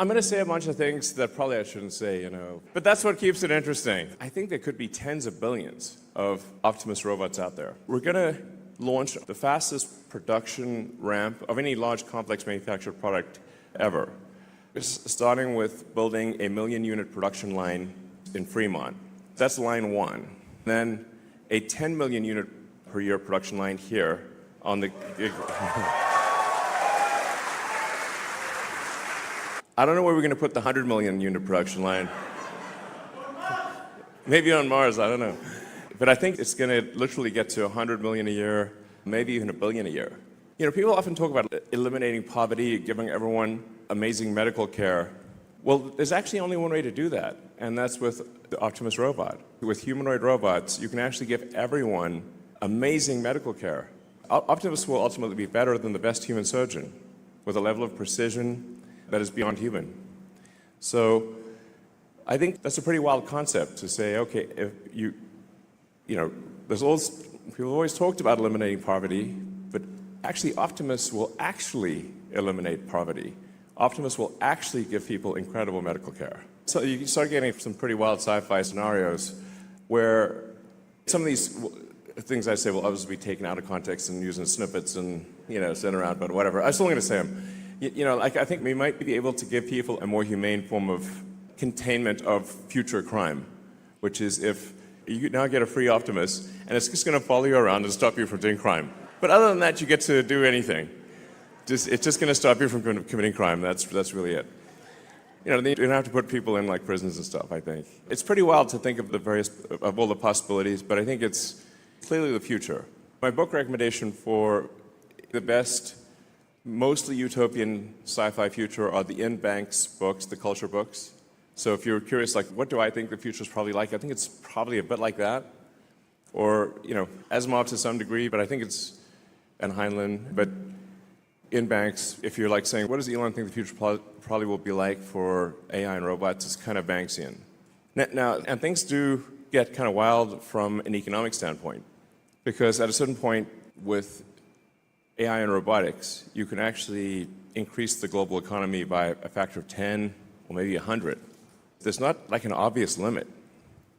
I'm going to say a bunch of things that probably I shouldn't say, but that's what keeps it interesting. I think there could be tens of billions of Optimus robots out there. We're going to launch the fastest production ramp of any large complex manufactured product ever. Starting with building a 1 million unit production line in Fremont. That's line 1. Then a 10 million unit per year production line here on the... I don't know where we're going to put the 100 million unit production line. Maybe on Mars, I don't know. But I think it's going to literally get to 100 million a year, maybe even 1 billion a year. People often talk about eliminating poverty, giving everyone amazing medical care. Well, there's actually only one way to do that, and that's with the Optimus robot. With humanoid robots, you can actually give everyone amazing medical care. Optimus will ultimately be better than the best human surgeon, with a level of precision that is beyond human. So I think that's a pretty wild concept to say, okay, if people have always talked about eliminating poverty, but actually Optimus will actually eliminate poverty. Optimus will actually give people incredible medical care. So you can start getting some pretty wild sci-fi scenarios where some of these things I say will obviously be taken out of context and used in snippets and, sent around, but whatever. I'm still going to say them. I think we might be able to give people a more humane form of containment of future crime, which is if you now get a free Optimus, and it's just going to follow you around and stop you from doing crime. But other than that, you get to do anything. It's just going to stop you from committing crime. That's really it. You don't have to put people in like prisons and stuff, I think. It's pretty wild to think of all the possibilities, but I think it's clearly the future. My book recommendation for the best, mostly utopian sci-fi future are the Ian Banks books, the culture books. So if you're curious, like, what do I think the future is probably like? I think it's probably a bit like that. Or, Asimov to some degree, but I think it's, and Heinlein, but Ian Banks, if you're like saying, what does Elon think the future probably will be like for AI and robots, it's kind of Banksian. Now, and things do get kind of wild from an economic standpoint, because at a certain point with AI and robotics, you can actually increase the global economy by a factor of 10 or maybe 100. There's not like an obvious limit.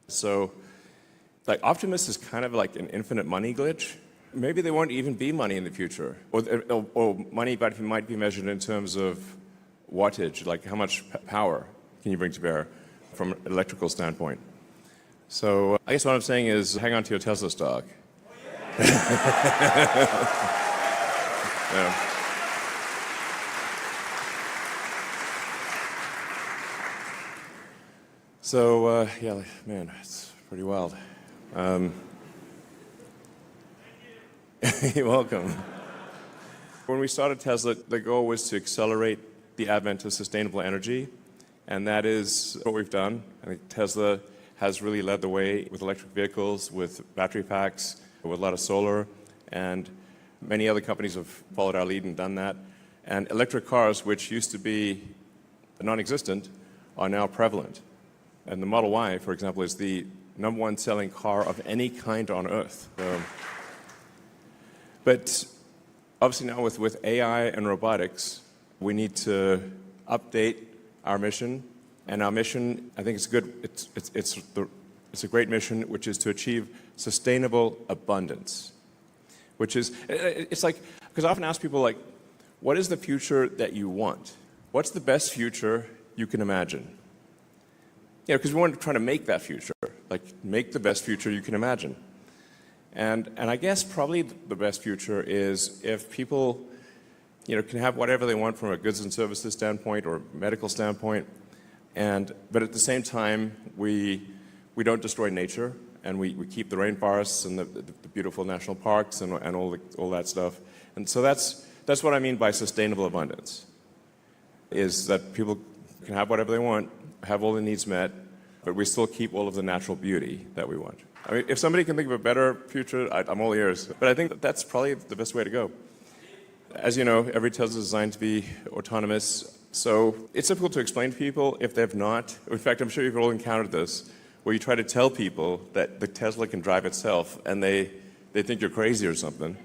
So, like, Optimus is kind of like an infinite money glitch. Maybe there won't even be money in the future, or money might be measured in terms of wattage, like how much power can you bring to bear from an electrical standpoint. So I guess what I'm saying is hang on to your Tesla stock. Yeah. So, man, it's pretty wild. You're welcome. When we started Tesla, the goal was to accelerate the advent of sustainable energy, and that is what we've done. I think Tesla has really led the way with electric vehicles, with battery packs, with a lot of solar, and many other companies have followed our lead and done that. And electric cars, which used to be non-existent, are now prevalent. And the Model Y, for example, is the #1 selling car of any kind on Earth. But obviously now with AI and robotics, we need to update our mission. And our mission, I think it's good. It's a great mission, which is to achieve sustainable abundance. Which is, it's like, because I often ask people, like, what is the future that you want? What's the best future you can imagine? Because we want to try to make that future, like make the best future you can imagine. And I guess probably the best future is if people, can have whatever they want from a goods and services standpoint or medical standpoint, but at the same time we don't destroy nature, and we keep the rainforests and the beautiful national parks and all that stuff. And so that's what I mean by sustainable abundance, is that people can have whatever they want, have all their needs met, but we still keep all of the natural beauty that we want. I mean, if somebody can think of a better future, I'm all ears. But I think that's probably the best way to go. As you know, every Tesla is designed to be autonomous, so it's difficult to explain to people if they've not. In fact, I'm sure you've all encountered this, where you try to tell people that the Tesla can drive itself, and they think you're crazy or something.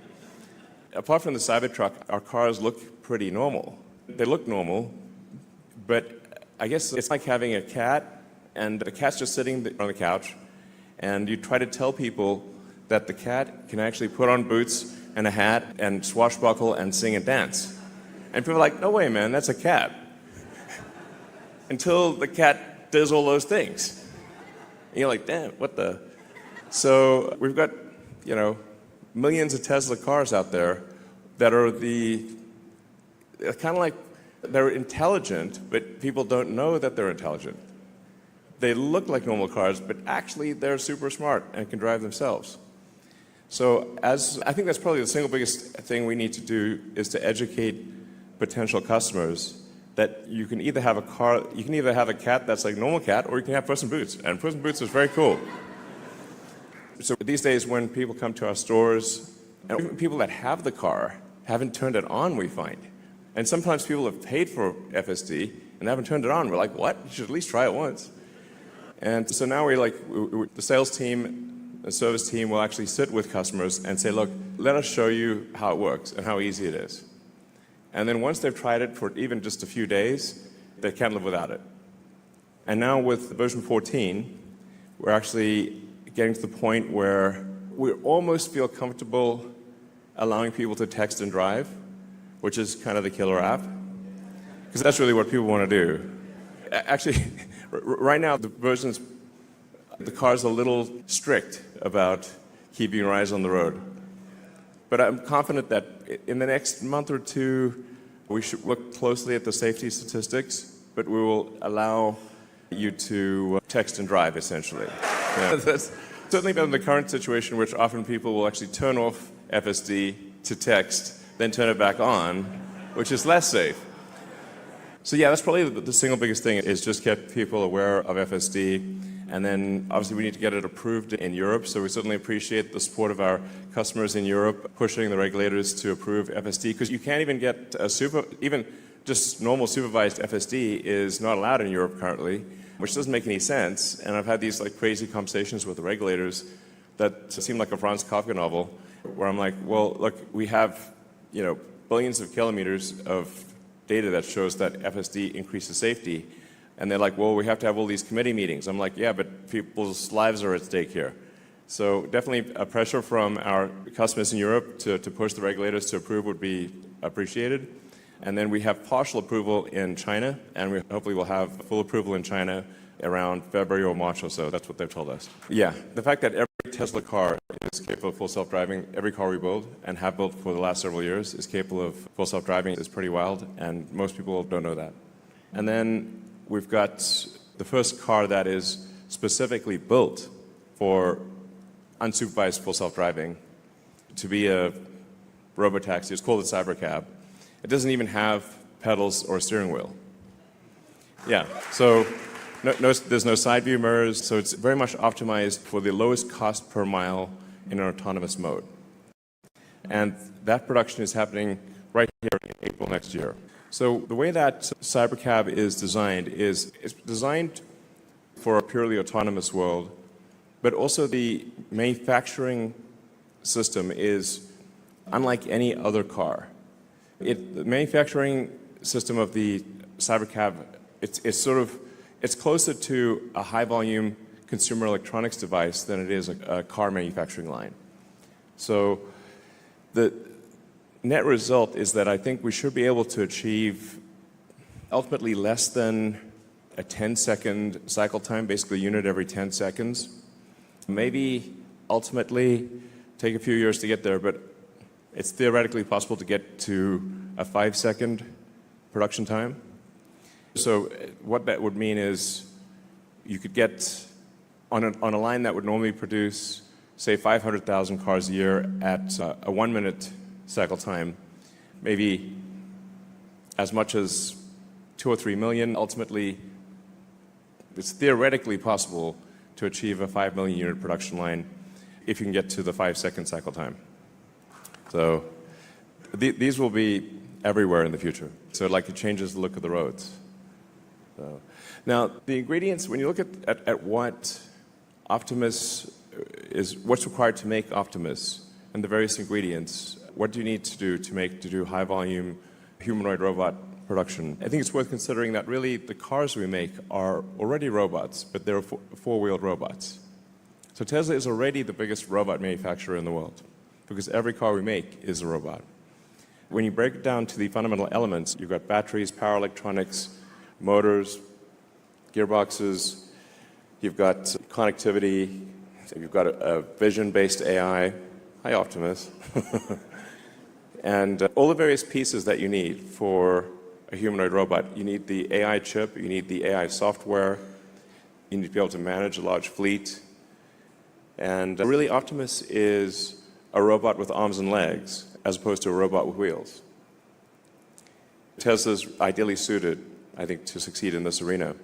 Apart from the Cybertruck, our cars look pretty normal. They look normal, but I guess it's like having a cat, and the cat's just sitting on the couch, and you try to tell people that the cat can actually put on boots and a hat and swashbuckle and sing and dance. And people are like, no way, man, that's a cat. Until the cat does all those things. And you're like, damn, what the? So we've got, millions of Tesla cars out there that are kind of like, they're intelligent, but people don't know that they're intelligent. They look like normal cars, but actually they're super smart and can drive themselves. So I think that's probably the single biggest thing we need to do is to educate potential customers that you can either have a cat that's like a normal cat, or you can have Puss in Boots. And Puss in Boots is very cool. So these days when people come to our stores, and even people that have the car haven't turned it on, we find. And sometimes people have paid for FSD and haven't turned it on. We're like, what? You should at least try it once. And so now the sales team, the service team will actually sit with customers and say, look, let us show you how it works and how easy it is. And then once they've tried it for even just a few days, they can't live without it. And now with version 14, we're actually getting to the point where we almost feel comfortable allowing people to text and drive, which is kind of the killer app, because that's really what people want to do. Actually, right now, the car's a little strict about keeping your eyes on the road. But I'm confident that in the next month or two, we should look closely at the safety statistics, but we will allow you to text and drive, essentially. Yeah. That's certainly better than the current situation, which often people will actually turn off FSD to text, then turn it back on, which is less safe. So yeah, that's probably the single biggest thing, is just get people aware of FSD. And then obviously we need to get it approved in Europe, so we certainly appreciate the support of our customers in Europe pushing the regulators to approve FSD, because you can't even get even just normal supervised FSD is not allowed in Europe currently, which doesn't make any sense. And I've had these like crazy conversations with the regulators that seem like a Franz Kafka novel, where I'm like, well, look, we have billions of kilometers of data that shows that FSD increases safety. And they're like, well, we have to have all these committee meetings. I'm like, yeah, but people's lives are at stake here. So definitely a pressure from our customers in Europe to push the regulators to approve would be appreciated. And then we have partial approval in China, and we hopefully will have full approval in China around February or March or so. That's what they've told us. Yeah, the fact that every Tesla car is capable of full self-driving, every car we build and have built for the last several years is capable of full self-driving is pretty wild, and most people don't know that. And then we've got the first car that is specifically built for unsupervised full self-driving to be a robotaxi. It's called a cybercab. It doesn't even have pedals or a steering wheel. Yeah, so there's no side view mirrors, so it's very much optimized for the lowest cost per mile in an autonomous mode. And that production is happening right here in April next year. So the way that Cybercab is designed is it's designed for a purely autonomous world, but also the manufacturing system is unlike any other car. The manufacturing system of the Cybercab, it's closer to a high-volume consumer electronics device than it is a car manufacturing line. So the net result is that I think we should be able to achieve ultimately less than a 10-second cycle time, basically a unit every 10 seconds. Maybe ultimately take a few years to get there, but it's theoretically possible to get to a 5-second production time. So what that would mean is you could get on a line that would normally produce, say, 500,000 cars a year at a 1-minute cycle time, maybe as much as 2 or 3 million. Ultimately, it's theoretically possible to achieve a 5 million unit production line if you can get to the 5-second cycle time. So these will be everywhere in the future. So it changes the look of the roads. So, now, the ingredients, when you look at what Optimus what's required to make Optimus and the various ingredients, what do you need to do to do high volume humanoid robot production. I think it's worth considering that really the cars we make are already robots, but they're four-wheeled robots. So Tesla is already the biggest robot manufacturer in the world because every car we make is a robot. When you break it down to the fundamental elements, you've got batteries, power electronics, motors, gearboxes, you've got connectivity, you've got a vision-based AI. Hi, Optimus. And all the various pieces that you need for a humanoid robot. You need the AI chip, you need the AI software, you need to be able to manage a large fleet. And really, Optimus is a robot with arms and legs, as opposed to a robot with wheels. Tesla's ideally suited, I think, to succeed in this arena.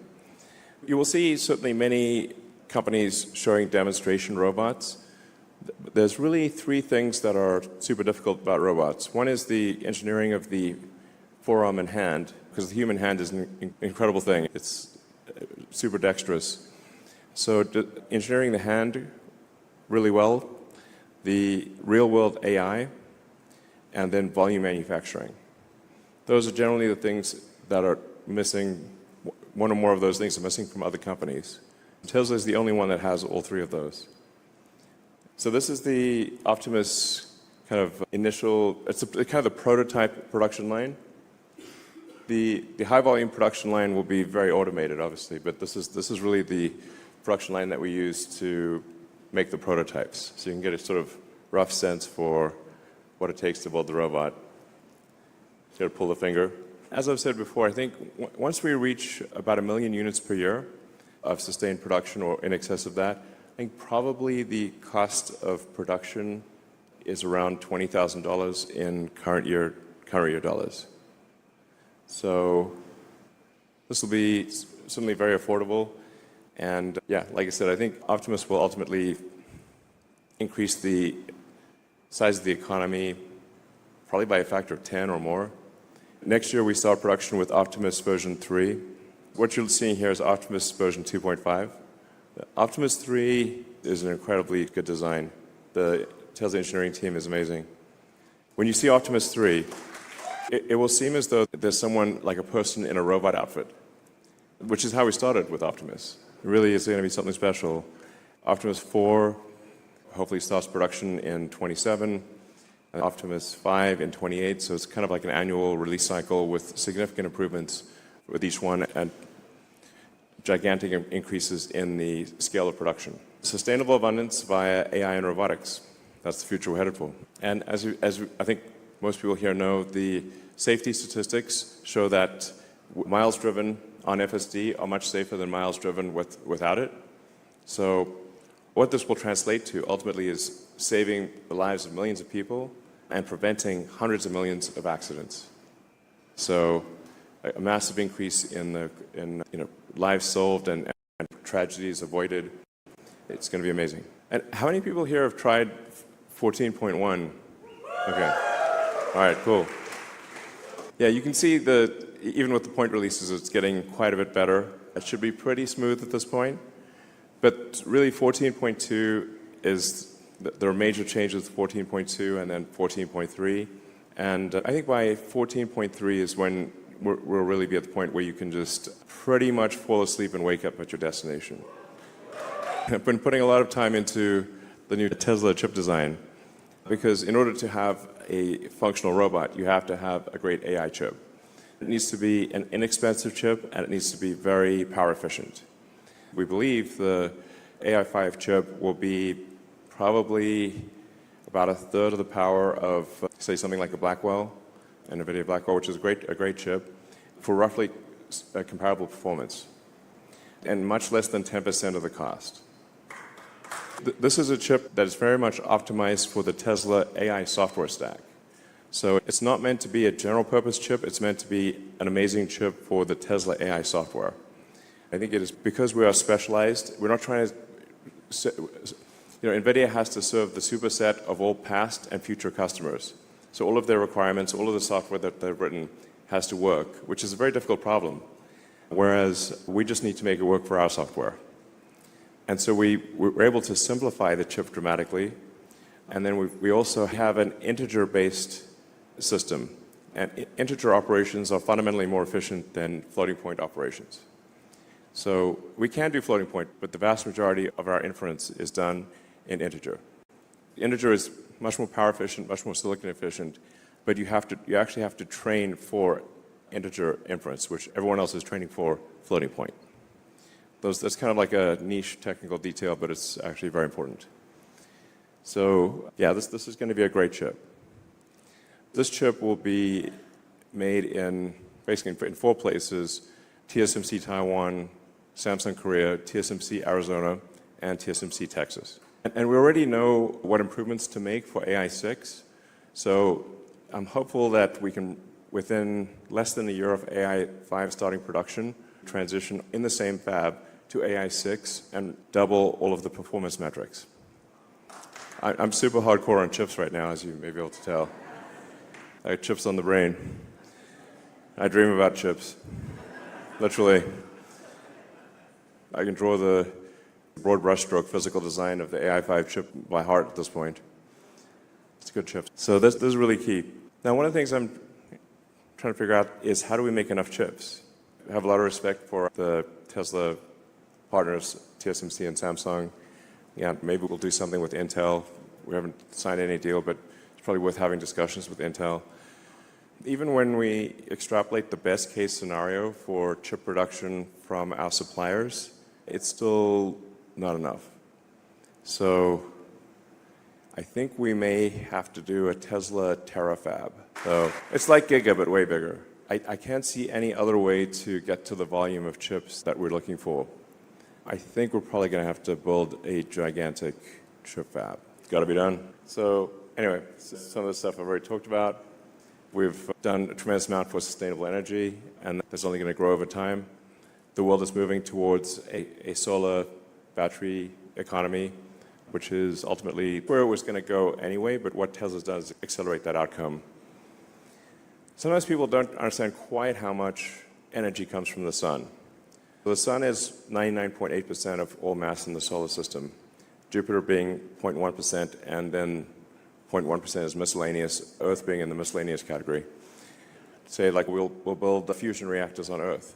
You will see certainly many companies showing demonstration robots. There's really three things that are super difficult about robots. One is the engineering of the forearm and hand, because the human hand is an incredible thing. It's super dexterous. So engineering the hand really well, the real-world AI, and then volume manufacturing. Those are generally the things that are missing. One or more of those things are missing from other companies. Tesla is the only one that has all three of those. So this is the Optimus kind of initial, it's kind of the prototype production line. The high volume production line will be very automated, obviously, but this is really the production line that we use to make the prototypes. So you can get a sort of rough sense for what it takes to build the robot. You got to pull the finger. As I've said before, I think once we reach about 1 million units per year of sustained production or in excess of that, I think probably the cost of production is around $20,000 in current year dollars. So this will be certainly very affordable. And yeah, like I said, I think Optimus will ultimately increase the size of the economy probably by a factor of 10 or more. Next year, we start production with Optimus version 3. What you're seeing here is Optimus version 2.5. Optimus 3 is an incredibly good design. The Tesla engineering team is amazing. When you see Optimus 3, it will seem as though there's someone like a person in a robot outfit, which is how we started with Optimus. It really is going to be something special. Optimus 4 hopefully starts production in 27, and Optimus 5 in 28, so it's kind of like an annual release cycle with significant improvements with each one and gigantic increases in the scale of production. Sustainable abundance via AI and robotics. That's the future we're headed for. And as I think most people here know, the safety statistics show that miles driven on FSD are much safer than miles driven without it. So what this will translate to ultimately is saving the lives of millions of people and preventing hundreds of millions of accidents. So a massive increase in lives solved and tragedies avoided. It's going to be amazing. And how many people here have tried 14.1? Okay. All right, cool. Yeah, you can see even with the point releases, it's getting quite a bit better. It should be pretty smooth at this point. But really, 14.2 is, there are major changes with 14.2 and then 14.3. And I think by 14.3 is when we'll really be at the point where you can just pretty much fall asleep and wake up at your destination. I've been putting a lot of time into the new Tesla chip design because in order to have a functional robot, you have to have a great AI chip. It needs to be an inexpensive chip and it needs to be very power efficient. We believe the AI5 chip will be probably about a third of the power of, say, something like a Blackwell, an NVIDIA Blackwell, which is a great chip, for roughly a comparable performance, and much less than 10% of the cost. This is a chip that is very much optimized for the Tesla AI software stack. So it's not meant to be a general purpose chip, it's meant to be an amazing chip for the Tesla AI software. I think it is because we are specialized, we're not trying to, NVIDIA has to serve the superset of all past and future customers. So all of their requirements, all of the software that they've written has to work, which is a very difficult problem. Whereas we just need to make it work for our software. And so we were able to simplify the chip dramatically. And then we also have an integer-based system. And integer operations are fundamentally more efficient than floating point operations. So we can do floating point, but the vast majority of our inference is done in integer. Integer is much more power efficient, much more silicon efficient, but you actually have to train for integer inference, which everyone else is training for floating point. That's kind of like a niche technical detail, but it's actually very important. So yeah, this is going to be a great chip. This chip will be made basically in 4 places: TSMC Taiwan, Samsung Korea, TSMC Arizona, and TSMC Texas. And we already know what improvements to make for AI6. So I'm hopeful that we can, within less than a year of AI5 starting production, transition in the same fab to AI6 and double all of the performance metrics. I'm super hardcore on chips right now, as you may be able to tell. I have chips on the brain. I dream about chips, literally. I can draw the broad brushstroke physical design of the AI5 chip by heart at this point. It's a good chip. So this is really key. Now, one of the things I'm trying to figure out is how do we make enough chips? I have a lot of respect for the Tesla partners, TSMC and Samsung. Yeah, maybe we'll do something with Intel. We haven't signed any deal, but it's probably worth having discussions with Intel. Even when we extrapolate the best case scenario for chip production from our suppliers, it's still not enough. So I think we may have to do a Tesla terafab. So it's like Giga, but way bigger. I can't see any other way to get to the volume of chips that we're looking for. I think we're probably going to have to build a gigantic chip fab. It's got to be done. So anyway, some of the stuff I've already talked about. We've done a tremendous amount for sustainable energy, and that's only going to grow over time. The world is moving towards a solar battery economy, which is ultimately where it was going to go anyway, but what Tesla's done is accelerate that outcome. Sometimes people don't understand quite how much energy comes from the sun. The sun is 99.8% of all mass in the solar system, Jupiter being 0.1%, and then 0.1% is miscellaneous, Earth being in the miscellaneous category. Say, like, we'll build the fusion reactors on Earth.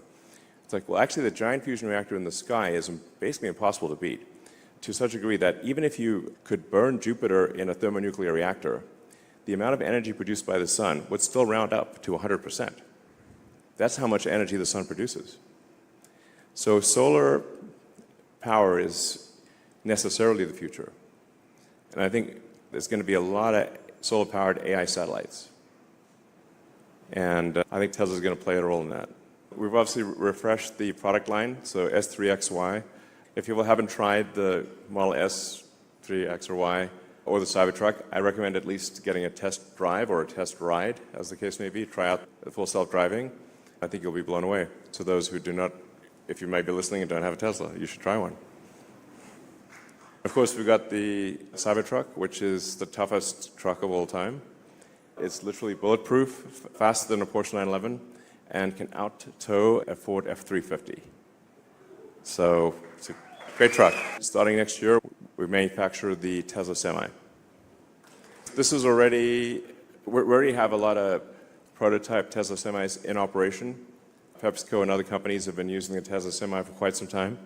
It's like, well, actually, the giant fusion reactor in the sky is basically impossible to beat, to such a degree that even if you could burn Jupiter in a thermonuclear reactor, the amount of energy produced by the sun would still round up to 100%. That's how much energy the sun produces. So solar power is necessarily the future. And I think there's going to be a lot of solar-powered AI satellites. And I think Tesla's going to play a role in that. We've obviously refreshed the product line, so S3XY. If people haven't tried the Model S, 3X or Y, or the Cybertruck, I recommend at least getting a test drive or a test ride, as the case may be. Try out the full self-driving. I think you'll be blown away. To those who do not, if you might be listening and don't have a Tesla, you should try one. Of course, we've got the Cybertruck, which is the toughest truck of all time. It's literally bulletproof, faster than a Porsche 911, and can out-tow a Ford F-350. So it's a great truck. Starting next year, we manufacture the Tesla Semi. This is we already have a lot of prototype Tesla Semis in operation. PepsiCo and other companies have been using the Tesla Semi for quite some time.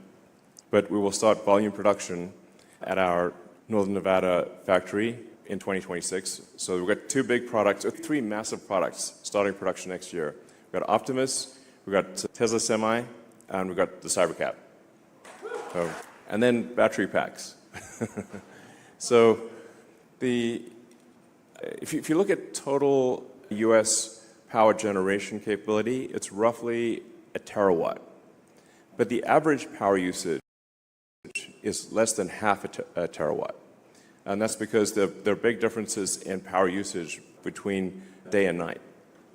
But we will start volume production at our Northern Nevada factory in 2026. So we've got three massive products starting production next year. We've got Optimus, we've got Tesla Semi, and we've got the Cybercab. And then battery packs. So if you look at total US power generation capability, it's roughly a terawatt. But the average power usage is less than half a terawatt. And that's because there are big differences in power usage between day and night.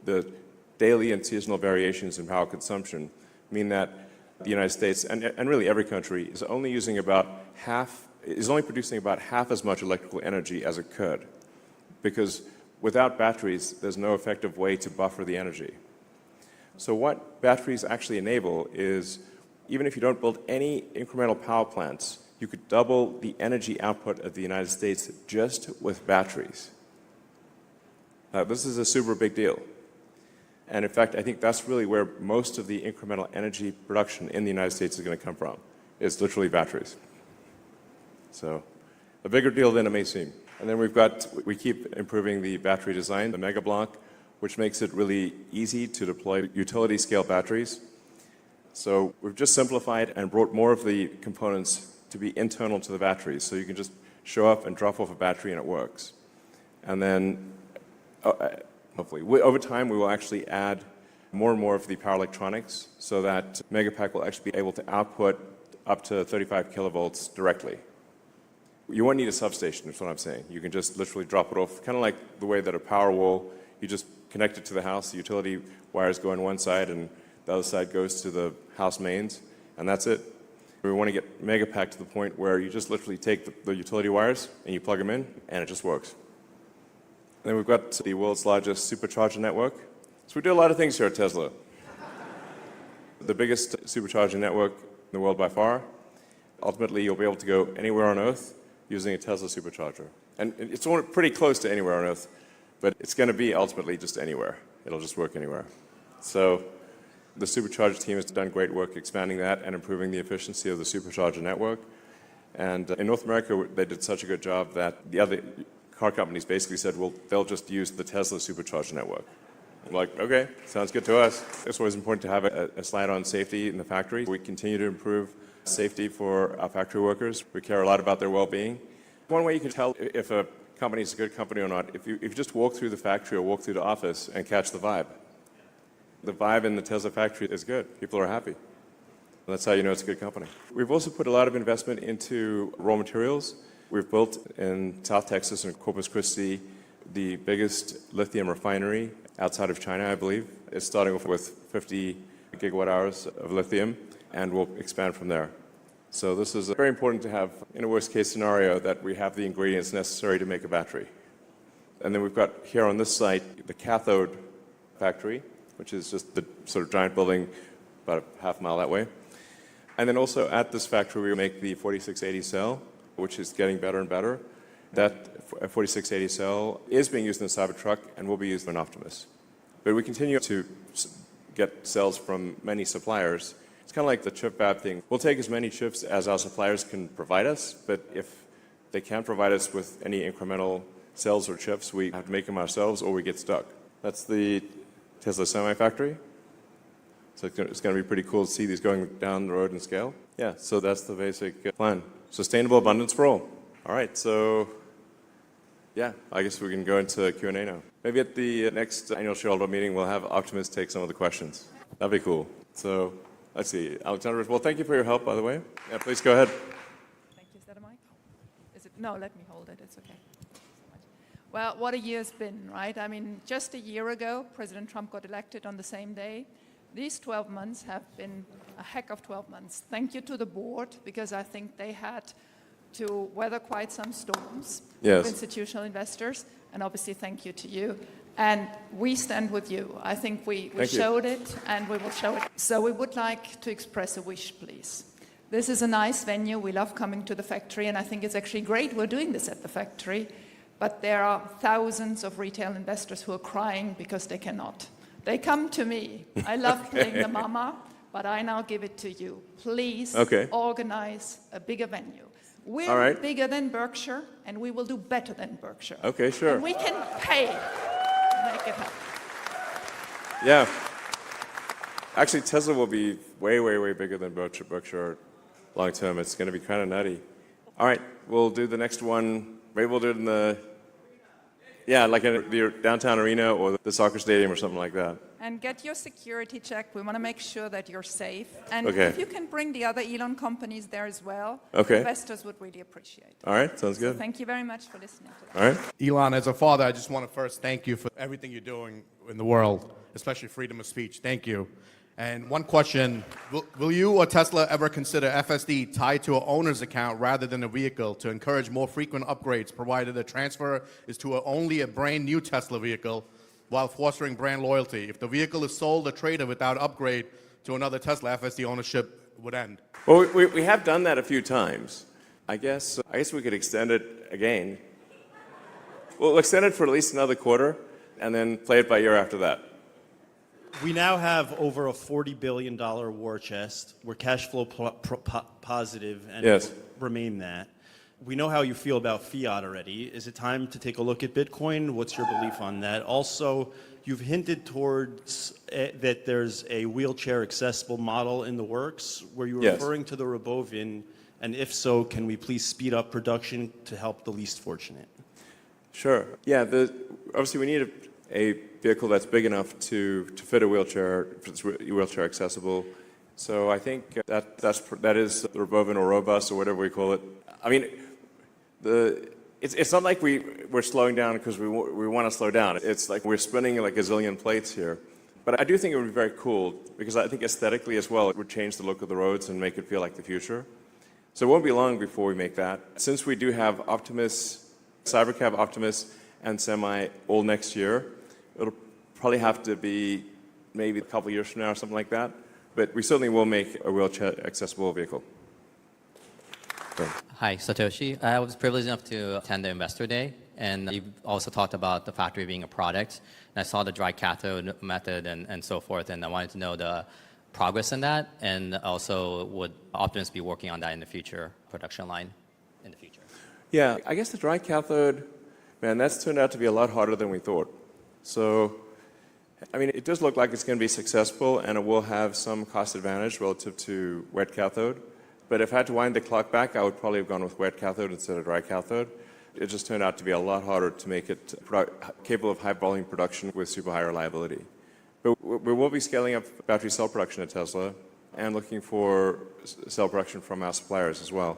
The daily and seasonal variations in power consumption mean that the United States, and really every country, is only producing about half as much electrical energy as it could. Because without batteries, there's no effective way to buffer the energy. So what batteries actually enable is, even if you don't build any incremental power plants, you could double the energy output of the United States just with batteries. Now, this is a super big deal. And in fact, I think that's really where most of the incremental energy production in the United States is going to come from. It's literally batteries. So a bigger deal than it may seem. And then we keep improving the battery design, the Mega Block, which makes it really easy to deploy utility scale batteries. So we've just simplified and brought more of the components to be internal to the batteries. So you can just show up and drop off a battery and it works. And then hopefully, over time, we will actually add more and more of the power electronics so that Megapack will actually be able to output up to 35 kilovolts directly. You won't need a substation, is what I'm saying. You can just literally drop it off, kind of like the way that a power wall, you just connect it to the house, the utility wires go on one side and the other side goes to the house mains, and that's it. We want to get Megapack to the point where you just literally take the utility wires and you plug them in, and it just works. And then we've got the world's largest supercharger network. So we do a lot of things here at Tesla. The biggest supercharging network in the world by far. Ultimately, you'll be able to go anywhere on Earth using a Tesla supercharger. And it's pretty close to anywhere on Earth, but it's going to be ultimately just anywhere. It'll just work anywhere. So the supercharger team has done great work expanding that and improving the efficiency of the supercharger network. And in North America, they did such a good job that the other car companies basically said, well, they'll just use the Tesla supercharger network. I'm like, okay, sounds good to us. It's always important to have a slide on safety in the factory. We continue to improve safety for our factory workers. We care a lot about their well-being. One way you can tell if a company is a good company or not, if you just walk through the factory or walk through the office and catch the vibe. The vibe in the Tesla factory is good. People are happy. And that's how you know it's a good company. We've also put a lot of investment into raw materials. We've built in South Texas and Corpus Christi the biggest lithium refinery outside of China, I believe. It's starting off with 50 gigawatt hours of lithium, and we'll expand from there. So this is very important to have, in a worst-case scenario, that we have the ingredients necessary to make a battery. And then we've got here on this site the cathode factory, which is just the sort of giant building about a half mile that way. And then also at this factory, we make the 4680 cell, which is getting better and better. That 4680 cell is being used in the Cybertruck and will be used in Optimus. But we continue to get cells from many suppliers. It's kind of like the chip fab thing. We'll take as many chips as our suppliers can provide us, but if they can't provide us with any incremental cells or chips, we have to make them ourselves or we get stuck. That's the Tesla Semi factory. So it's going to be pretty cool to see these going down the road in scale. Yeah, so that's the basic plan. Sustainable abundance for all. All right, so yeah, I guess we can go into Q&A now. Maybe at the next annual shareholder meeting, we'll have Optimus take some of the questions. That'd be cool. So let's see, Alexander, well, thank you for your help, by the way. Yeah, please go ahead. Thank you. Is that a mic? Is it? No, let me hold it. It's okay. Well, what a year's been, right? I mean, just a year ago, President Trump got elected on the same day. These 12 months have been a heck of 12 months. Thank you to the board, because I think they had to weather quite some storms of institutional investors. And obviously, thank you to you. And we stand with you. I think we showed it, and we will show it. So we would like to express a wish, please. This is a nice venue. We love coming to the factory, and I think it's actually great we're doing this at the factory. But there are thousands of retail investors who are crying because they cannot. They come to me. I love playing the mama, but I now give it to you. Please organize a bigger venue. We're bigger than Berkshire, and we will do better than Berkshire. Okay, sure. And we can pay to make it happen. Yeah. Actually, Tesla will be way, way, way bigger than Berkshire long term. It's going to be kind of nutty. All right, we'll do the next one. Maybe we'll do it in the, like in the downtown arena or the soccer stadium or something like that. And get your security check. We want to make sure that you're safe. And if you can bring the other Elon companies there as well, investors would really appreciate it. All right, sounds good. So thank you very much for listening to that. All right. Elon, as a father, I just want to first thank you for everything you're doing in the world, especially freedom of speech. Thank you. And one question, will you or Tesla ever consider FSD tied to an owner's account rather than a vehicle to encourage more frequent upgrades, provided the transfer is to only a brand new Tesla vehicle, while fostering brand loyalty? If the vehicle is sold or traded without upgrade to another Tesla, FSD ownership would end. Well, we have done that a few times. I guess we could extend it again. We'll extend it for at least another quarter, and then play it by ear after that. We now have over a $40 billion war chest. We're cash flow positive and Yes. remain that. We know how you feel about fiat already. Is it time to take a look at Bitcoin? What's your belief on that? Also, you've hinted towards that there's a wheelchair accessible model in the works. Were you Yes. referring to the Robovian? And if so, can we please speed up production to help the least fortunate? Sure. Yeah, obviously we need a vehicle that's big enough to fit a wheelchair, if it's wheelchair accessible. So I think that is the Robovan or robust or whatever we call it. I mean, it's not like we're slowing down because we want to slow down. It's like we're spinning like a zillion plates here. But I do think it would be very cool because I think aesthetically as well, it would change the look of the roads and make it feel like the future. So it won't be long before we make that. Since we do have Optimus, Cybercab Optimus, and Semi all next year, it'll probably have to be maybe a couple years from now or something like that. But we certainly will make a wheelchair accessible vehicle. So. Hi, Satoshi. I was privileged enough to attend the Investor Day, and you also talked about the factory being a product. And I saw the dry cathode method and so forth, and I wanted to know the progress in that, and also would Optimus be working on that in the future production line in the future? Yeah, I guess the dry cathode, man, that's turned out to be a lot harder than we thought. So, I mean, it does look like it's going to be successful, and it will have some cost advantage relative to wet cathode. But if I had to wind the clock back, I would probably have gone with wet cathode instead of dry cathode. It just turned out to be a lot harder to make it capable of high volume production with super high reliability. But we will be scaling up battery cell production at Tesla and looking for cell production from our suppliers as well,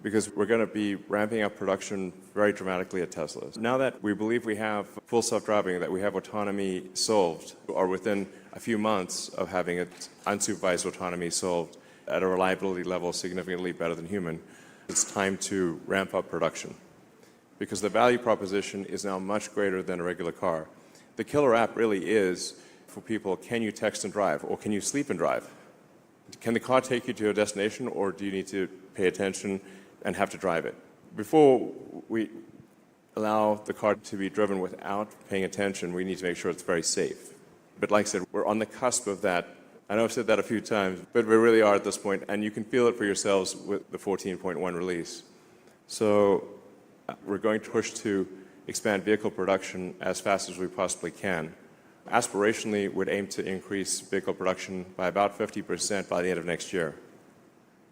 because we're going to be ramping up production very dramatically at Tesla. Now that we believe we have full self-driving, that we have autonomy solved, or within a few months of having it unsupervised autonomy solved at a reliability level significantly better than human, it's time to ramp up production. Because the value proposition is now much greater than a regular car. The killer app really is for people, can you text and drive, or can you sleep and drive? Can the car take you to your destination, or do you need to pay attention and have to drive it? Before we allow the car to be driven without paying attention, we need to make sure it's very safe. But like I said, we're on the cusp of that. I know I've said that a few times, but we really are at this point, and you can feel it for yourselves with the 14.1 release. So we're going to push to expand vehicle production as fast as we possibly can. Aspirationally, we'd aim to increase vehicle production by about 50% by the end of next year.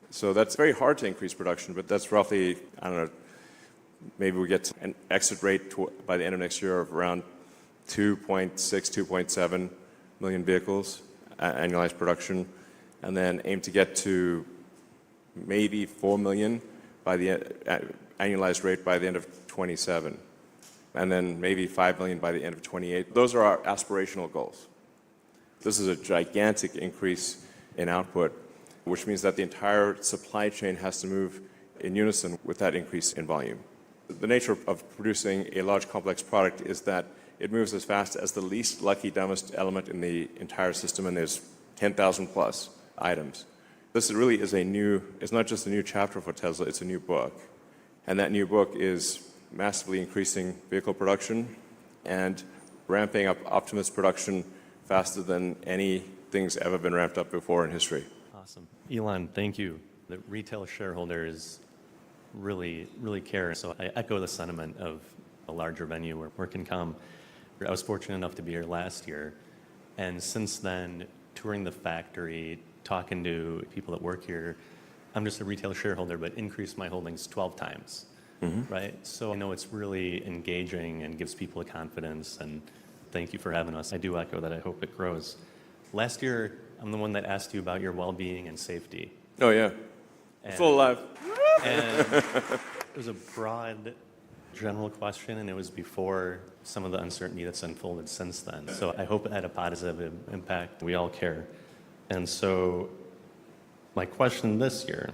So that's very hard to increase production, but that's roughly, I don't know, maybe we get an exit rate by the end of next year of around 2.6, 2.7 million vehicles, annualized production, and then aim to get to maybe 4 million by the annualized rate by the end of 27, and then maybe 5 million by the end of 28. Those are our aspirational goals. This is a gigantic increase in output, which means that the entire supply chain has to move in unison with that increase in volume. The nature of producing a large complex product is that it moves as fast as the least lucky, dumbest element in the entire system, and there's 10,000 plus items. This really is it's not just a new chapter for Tesla, it's a new book. And that new book is massively increasing vehicle production and ramping up Optimus production faster than anything's ever been ramped up before in history. Awesome. Elon, thank you. The retail shareholders really care. So I echo the sentiment of a larger venue where more can come. I was fortunate enough to be here last year. And since then, touring the factory, talking to people that work here, I'm just a retail shareholder, but increased my holdings 12 times, right? So I know it's really engaging and gives people a confidence, and thank you for having us. I do echo that. I hope it grows. Last year, I'm the one that asked you about your well-being and safety. Oh, yeah. Still alive. And it was a broad, general question, and it was before some of the uncertainty that's unfolded since then. So I hope it had a positive impact. We all care. And so my question this year,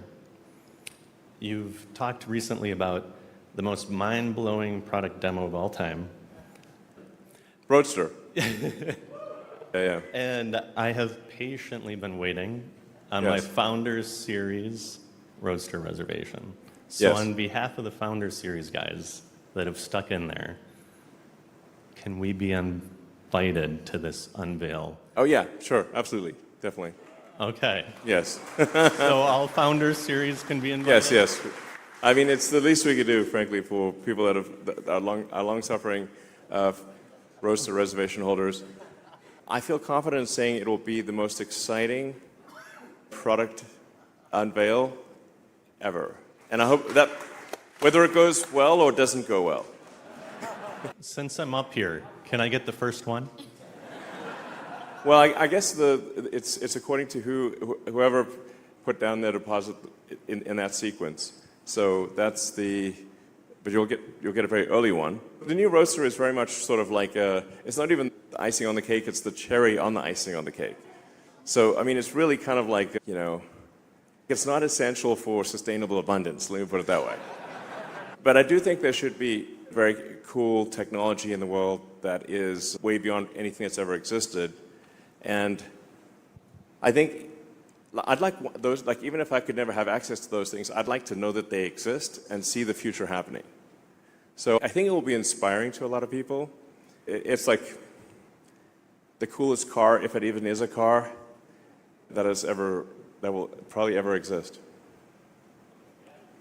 you've talked recently about the most mind-blowing product demo of all time. Roadster. Yeah. And I have patiently been waiting on my Founders Series Roadster reservation. So on behalf of the Founders Series guys that have stuck in there, can we be invited to this unveil Oh, yeah, sure, absolutely, definitely. Okay. Yes. So all Founders Series can be invited? Yes, yes. I mean, it's the least we could do, frankly, for people that are long-suffering Roadster reservation holders. I feel confident in saying it will be the most exciting product unveil ever. And I hope that whether it goes well or doesn't go well. Since I'm up here, can I get the first one? Well, I guess it's according to whoever put down their deposit in that sequence. So that's but you'll get a very early one. The new Roadster is very much sort of like it's not even the icing on the cake, it's the cherry on the icing on the cake. So, I mean, it's really kind of like, it's not essential for sustainable abundance, let me put it that way. But I do think there should be very cool technology in the world that is way beyond anything that's ever existed. And I think I'd like those, like even if I could never have access to those things, I'd like to know that they exist and see the future happening. So I think it will be inspiring to a lot of people. It's like the coolest car, if it even is a car, that will probably ever exist.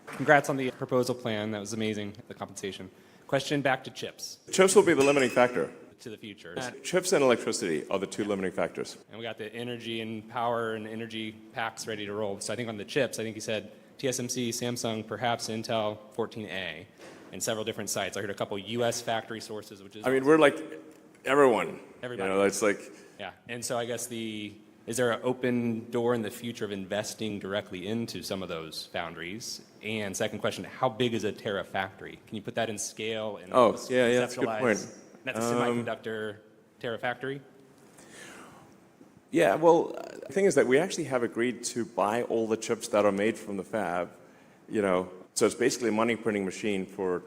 Congrats on the proposal plan. That was amazing, the compensation. Question back to chips, Chips will be the limiting factor. to the future. Chips and electricity are the two limiting factors. And we got the energy and power and energy packs ready to roll. So I think on the chips, I think you said TSMC, Samsung, perhaps Intel 14A, and several different sites. I heard a couple U.S. factory sources, which is... I mean, we're like everyone. Everybody. It's like... Yeah, and so I guess is there an open door in the future of investing directly into some of those foundries? And second question, how big is a terafactory? Can you put that in scale and yeah, that's a good point. conceptualize? That's a semiconductor terafactory? Yeah, well, the thing is that we actually have agreed to buy all the chips that are made from the fab, So it's basically a money printing machine for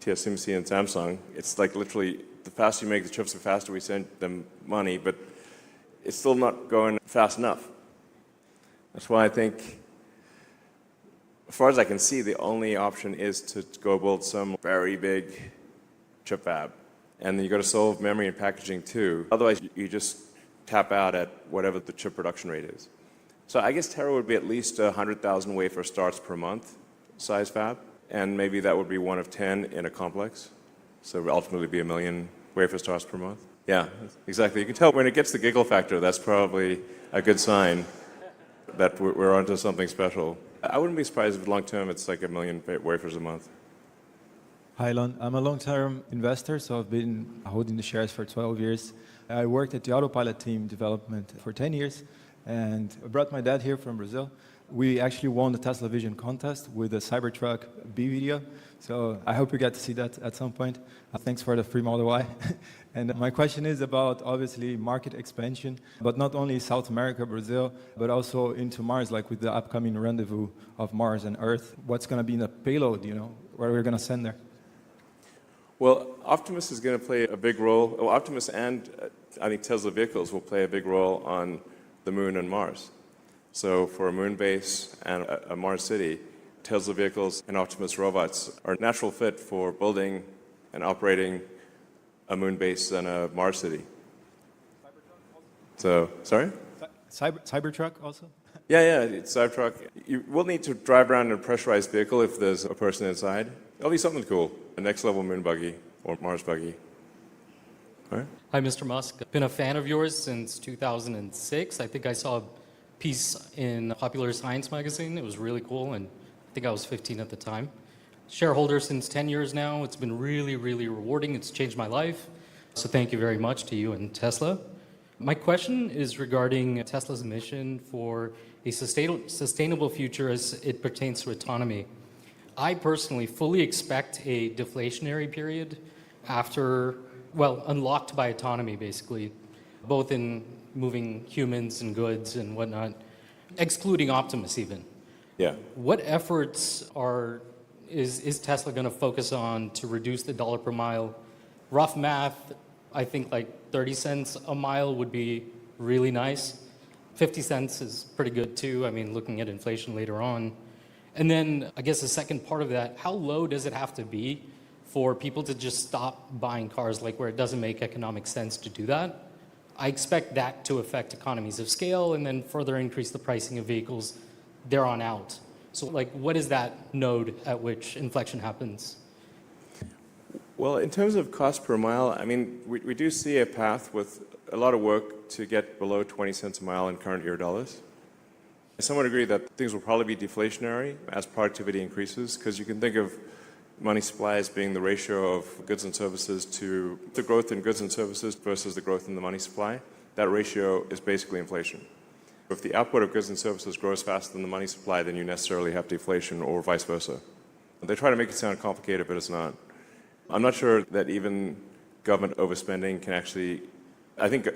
TSMC and Samsung. It's like literally, the faster you make the chips, the faster we send them money, but it's still not going fast enough. That's why I think, as far as I can see, the only option is to go build some very big chip fab. And then you got to solve memory and packaging too. Otherwise, you just tap out at whatever the chip production rate is. So I guess Tera would be at least 100,000 wafer starts per month size fab. And maybe that would be one of 10 in a complex. So it would ultimately be 1 million wafer starts per month. Yeah, exactly. You can tell when it gets the giggle factor, that's probably a good sign that we're onto something special. I wouldn't be surprised if long term it's like 1 million wafers a month. Hi, Elon. I'm a long-term investor, so I've been holding the shares for 12 years. I worked at the Autopilot team development for 10 years, and I brought my dad here from Brazil. We actually won the Tesla Vision contest with the Cybertruck B video, so I hope you get to see that at some point. Thanks for the free Model Y. And my question is about, obviously, market expansion, but not only South America, Brazil, but also into Mars, like with the upcoming rendezvous of Mars and Earth. What's going to be in the payload, where we're going to send there? Well, Optimus is going to play a big role. Well, Optimus and I think Tesla vehicles will play a big role on the Moon and Mars. So for a Moon base and a Mars city, Tesla vehicles and Optimus robots are a natural fit for building and operating a Moon base and a Mars city. So, sorry? Cybertruck also? Yeah, it's Cybertruck. You will need to drive around in a pressurized vehicle if there's a person inside. It'll be something cool. A next-level moon buggy or Mars buggy. All right? Hi, Mr. Musk. I've been a fan of yours since 2006. I think I saw a piece in Popular Science magazine. It was really cool, and I think I was 15 at the time. Shareholder since 10 years now. It's been really, really rewarding. It's changed my life. So thank you very much to you and Tesla. My question is regarding Tesla's mission for a sustainable future as it pertains to autonomy. I personally fully expect a deflationary period after, unlocked by autonomy, basically, both in moving humans and goods and whatnot, excluding Optimus even. Yeah. What efforts is Tesla going to focus on to reduce the dollar per mile? Rough math, I think like 30 cents a mile would be really nice. 50 cents is pretty good too. I mean, looking at inflation later on. And then I guess the second part of that, how low does it have to be for people to just stop buying cars, like where it doesn't make economic sense to do that? I expect that to affect economies of scale and then further increase the pricing of vehicles there on out. So like, what is that node at which inflection happens? Well, in terms of cost per mile, I mean, we do see a path with a lot of work to get below 20 cents a mile in current year dollars. Some would agree that things will probably be deflationary as productivity increases, because you can think of money supply as being the ratio of goods and services to the growth in goods and services versus the growth in the money supply. That ratio is basically inflation. If the output of goods and services grows faster than the money supply, then you necessarily have deflation, or vice versa. They try to make it sound complicated, but it's not. I'm not sure that even government overspending can actually, I think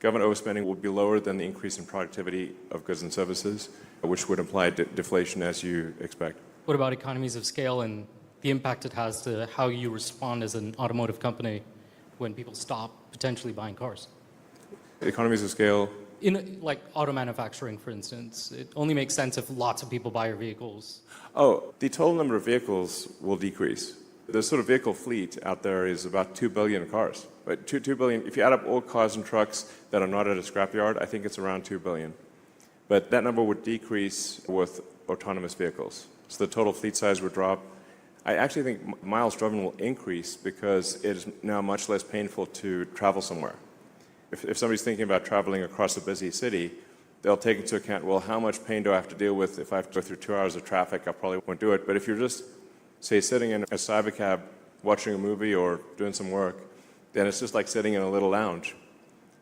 government overspending will be lower than the increase in productivity of goods and services, which would imply deflation as you expect. What about economies of scale and the impact it has to how you respond as an automotive company when people stop potentially buying cars? Economies of scale. In like auto manufacturing, for instance, it only makes sense if lots of people buy your vehicles. Oh, the total number of vehicles will decrease. The sort of vehicle fleet out there is about 2 billion cars. But 2 billion, if you add up all cars and trucks that are not at a scrapyard, I think it's around 2 billion. But that number would decrease with autonomous vehicles. So the total fleet size would drop. I actually think miles driven will increase because it is now much less painful to travel somewhere. If somebody's thinking about traveling across a busy city, they'll take into account, well, how much pain do I have to deal with? If I have to go through 2 hours of traffic, I probably won't do it. But if you're just, say, sitting in a cybercab watching a movie or doing some work, then it's just like sitting in a little lounge.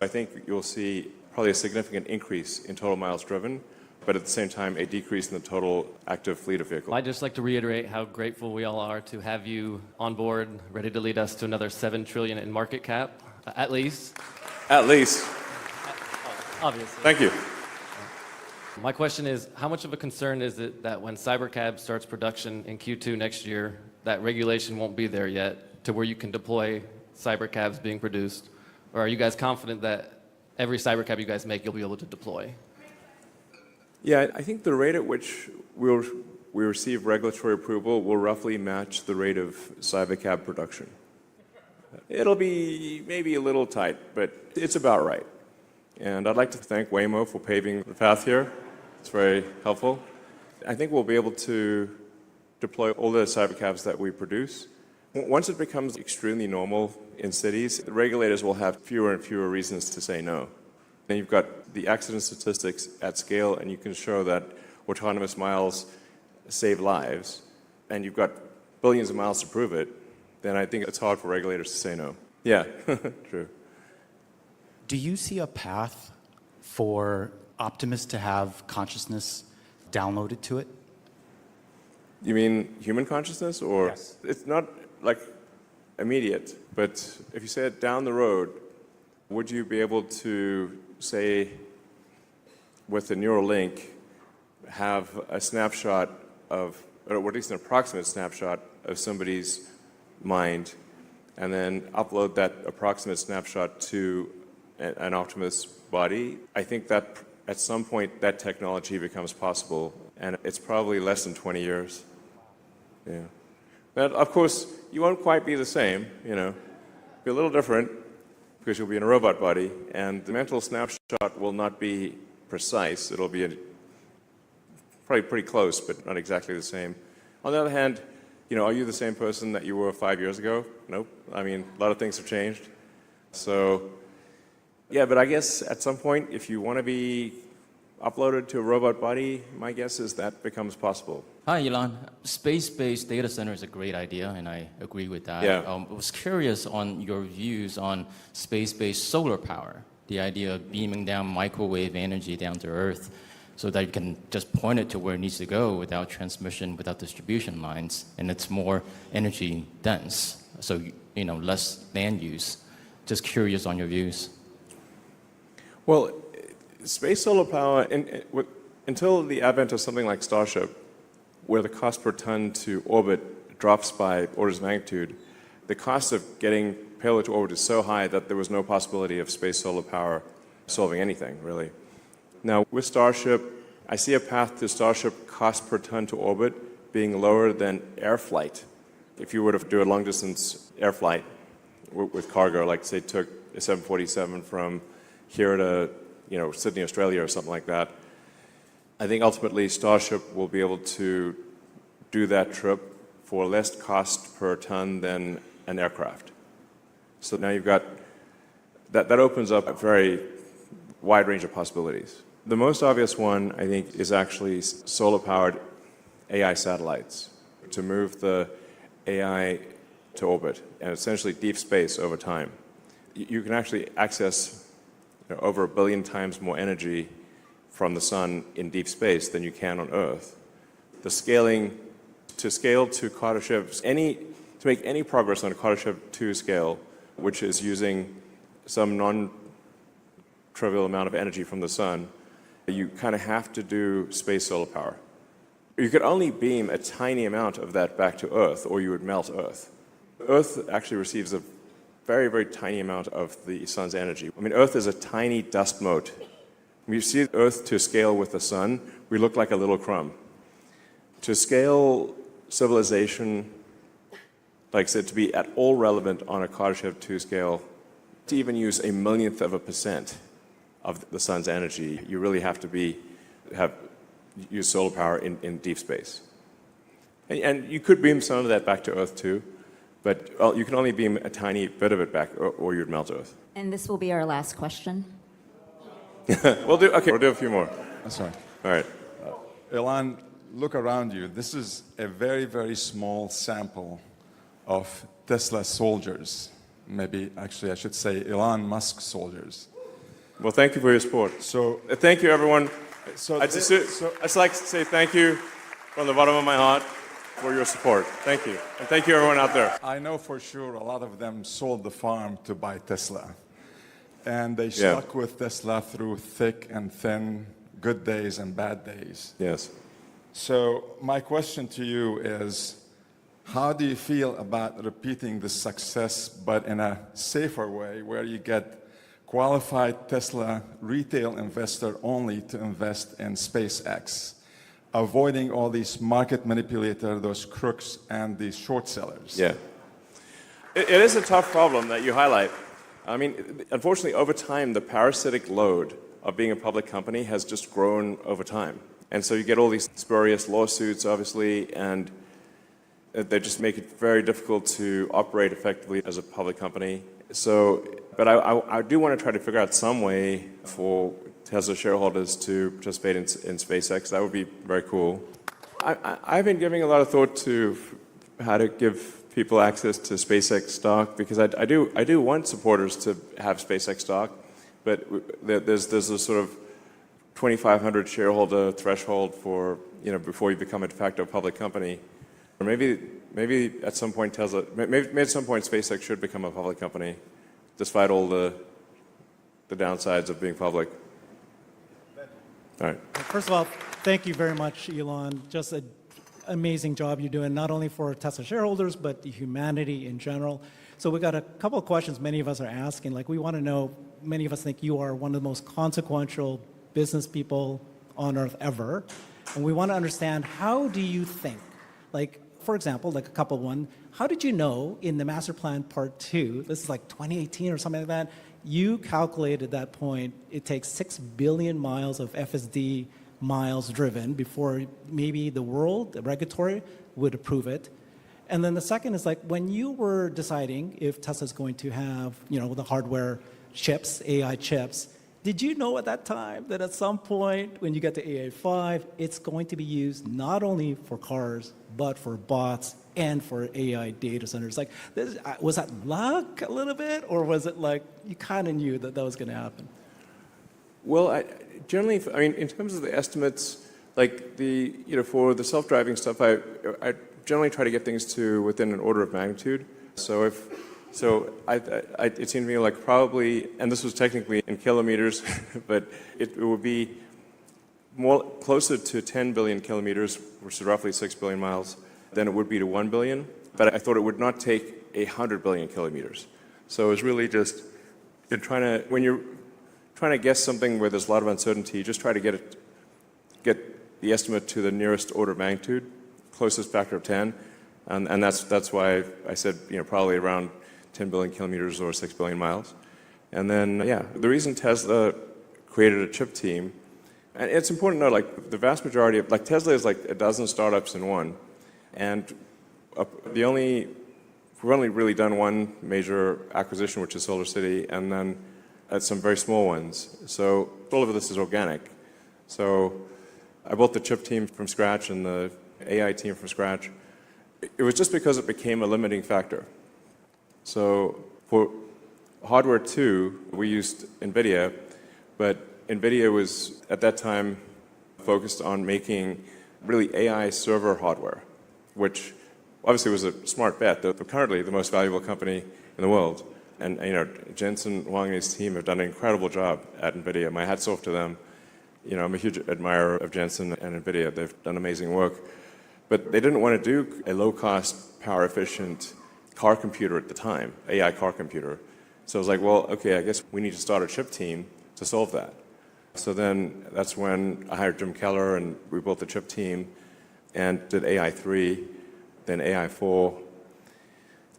I think you'll see probably a significant increase in total miles driven, but at the same time, a decrease in the total active fleet of vehicles. I'd just like to reiterate how grateful we all are to have you on board, ready to lead us to another $7 trillion in market cap, at least. At least. Obviously. Thank you. My question is, how much of a concern is it that when Cybercab starts production in Q2 next year, that regulation won't be there yet to where you can deploy Cybercabs being produced? Or are you guys confident that every Cybercab you guys make, you'll be able to deploy? Yeah, I think the rate at which we receive regulatory approval will roughly match the rate of Cybercab production. It'll be maybe a little tight, but it's about right. And I'd like to thank Waymo for paving the path here. It's very helpful. I think we'll be able to deploy all the Cybercabs that we produce. Once it becomes extremely normal in cities, the regulators will have fewer and fewer reasons to say no. Then you've got the accident statistics at scale, and you can show that autonomous miles save lives, and you've got billions of miles to prove it, then I think it's hard for regulators to say no. Yeah, true. Do you see a path for Optimus to have consciousness downloaded to it? You mean human consciousness? Or Yes. It's not like immediate, but if you said down the road, would you be able to, say, with the neural link, have a snapshot of, or at least an approximate snapshot of somebody's mind, and then upload that approximate snapshot to an Optimus body? I think that at some point that technology becomes possible, and it's probably less than 20 years. Yeah. But of course, you won't quite be the same, you know. Be a little different because you'll be in a robot body, and the mental snapshot will not be precise. It'll be probably pretty close, but not exactly the same. On the other hand, you know, are you the same person that you were 5 years ago? Nope. I mean, a lot of things have changed. So, yeah, but I guess at some point, if you want to be uploaded to a robot body, my guess is that becomes possible. Hi, Elon. Space-based data center is a great idea, and I agree with that. Yeah. I was curious on your views on space-based solar power, the idea of beaming down microwave energy down to Earth so that you can just point it to where it needs to go without transmission, without distribution lines, and it's more energy dense, so you know, less land use. Just curious on your views. Well, space solar power, until the advent of something like Starship, where the cost per ton to orbit drops by orders of magnitude, the cost of getting payload to orbit is so high that there was no possibility of space solar power solving anything, really. Now, with Starship, I see a path to Starship cost per ton to orbit being lower than air flight. If you were to do a long-distance air flight with cargo, like say took a 747 from here at Sydney, Australia or something like that. I think ultimately Starship will be able to do that trip for less cost per ton than an aircraft. So now you've got, that opens up a very wide range of possibilities. The most obvious one, I think, is actually solar-powered AI satellites to move the AI to orbit and essentially deep space over time. You can actually access over 1 billion times more energy from the sun in deep space than you can on Earth. The scaling, to scale to Kardashev, to make any progress on a Kardashev 2 scale, which is using some non-trivial amount of energy from the sun, you kind of have to do space solar power. You could only beam a tiny amount of that back to Earth, or you would melt Earth. Earth actually receives a very, very tiny amount of the sun's energy. I mean, Earth is a tiny dust mote. When you see Earth to scale with the sun, we look like a little crumb. To scale civilization, like I said, to be at all relevant on a Kardashev 2 scale, to even use 1/1,000,000% of the sun's energy, you really have to use solar power in deep space. And you could beam some of that back to Earth too, but you can only beam a tiny bit of it back or you'd melt Earth. And this will be our last question. We'll do a few more. Sorry. All right. Elon, look around you. This is a very, very small sample of Tesla soldiers. Maybe, actually, I should say Elon Musk soldiers. Well, thank you for your support. So, thank you, everyone. I'd I'd just like to say thank you from the bottom of my heart for your support. Thank you. And thank you, everyone out there. I know for sure a lot of them sold the farm to buy Tesla. And they stuck with Tesla through thick and thin, good days and bad days. Yes. So my question to you is, how do you feel about repeating this success, but in a safer way, where you get qualified Tesla retail investor only to invest in SpaceX, avoiding all these market manipulators, those crooks, and these short sellers? Yeah. It is a tough problem that you highlight. I mean, unfortunately, over time, the parasitic load of being a public company has just grown over time. And so you get all these spurious lawsuits, obviously, and they just make it very difficult to operate effectively as a public company. So, but I do want to try to figure out some way for Tesla shareholders to participate in SpaceX. That would be very cool. I've been giving a lot of thought to how to give people access to SpaceX stock, because I do want supporters to have SpaceX stock, but there's a sort of 2,500 shareholder threshold for, before you become a de facto public company. Or maybe at some point maybe at some point SpaceX should become a public company, despite all the downsides of being public. All right. First of all, thank you very much, Elon. Just an amazing job you're doing, not only for Tesla shareholders, but the humanity in general. So we've got a couple of questions many of us are asking. Like, we want to know, many of us think you are one of the most consequential business people on earth ever. And we want to understand, how do you think? Like, for example, like a couple one, how did you know in the master plan part 2, this is like 2018 or something like that, you calculated at that point it takes 6 billion miles of FSD miles driven before maybe the world, the regulatory, would approve it. And then the second is, like, when you were deciding if Tesla's going to have, the hardware chips, AI chips, did you know at that time that at some point when you get to AI5, it's going to be used not only for cars, but for bots and for AI data centers? Like, was that luck a little bit, or was it like you kind of knew that was going to happen? Well, generally, in terms of the estimates, like for the self-driving stuff, I generally try to get things to within an order of magnitude. So it seemed to me like probably, and this was technically in kilometers, but it would be more closer to 10 billion kilometers, which is roughly 6 billion miles, than it would be to 1 billion. But I thought it would not take 100 billion kilometers. So it was really just when you're trying to guess something where there's a lot of uncertainty, just try to get the estimate to the nearest order of magnitude, closest factor of 10, and that's why I said probably around 10 billion kilometers or 6 billion miles. And then, yeah, the reason Tesla created a chip team, and it's important to know, like, the vast majority of, like, Tesla is like a dozen startups in one. And we've only really done one major acquisition, which is Solar City, and then some very small ones. So all of this is organic. So I built the chip team from scratch and the AI team from scratch. It was just because it became a limiting factor. So for hardware too, we used NVIDIA, but NVIDIA was at that time focused on making really AI server hardware, which obviously was a smart bet. They're currently the most valuable company in the world. And you know, Jensen Huang and his team have done an incredible job at NVIDIA. My hat's off to them. You know, I'm a huge admirer of Jensen and NVIDIA. They've done amazing work. But they didn't want to do a low-cost, power-efficient car computer at the time, AI car computer. So I was like, well, okay, I guess we need to start a chip team to solve that. So then that's when I hired Jim Keller, and we built the chip team and did AI 3, then AI 4.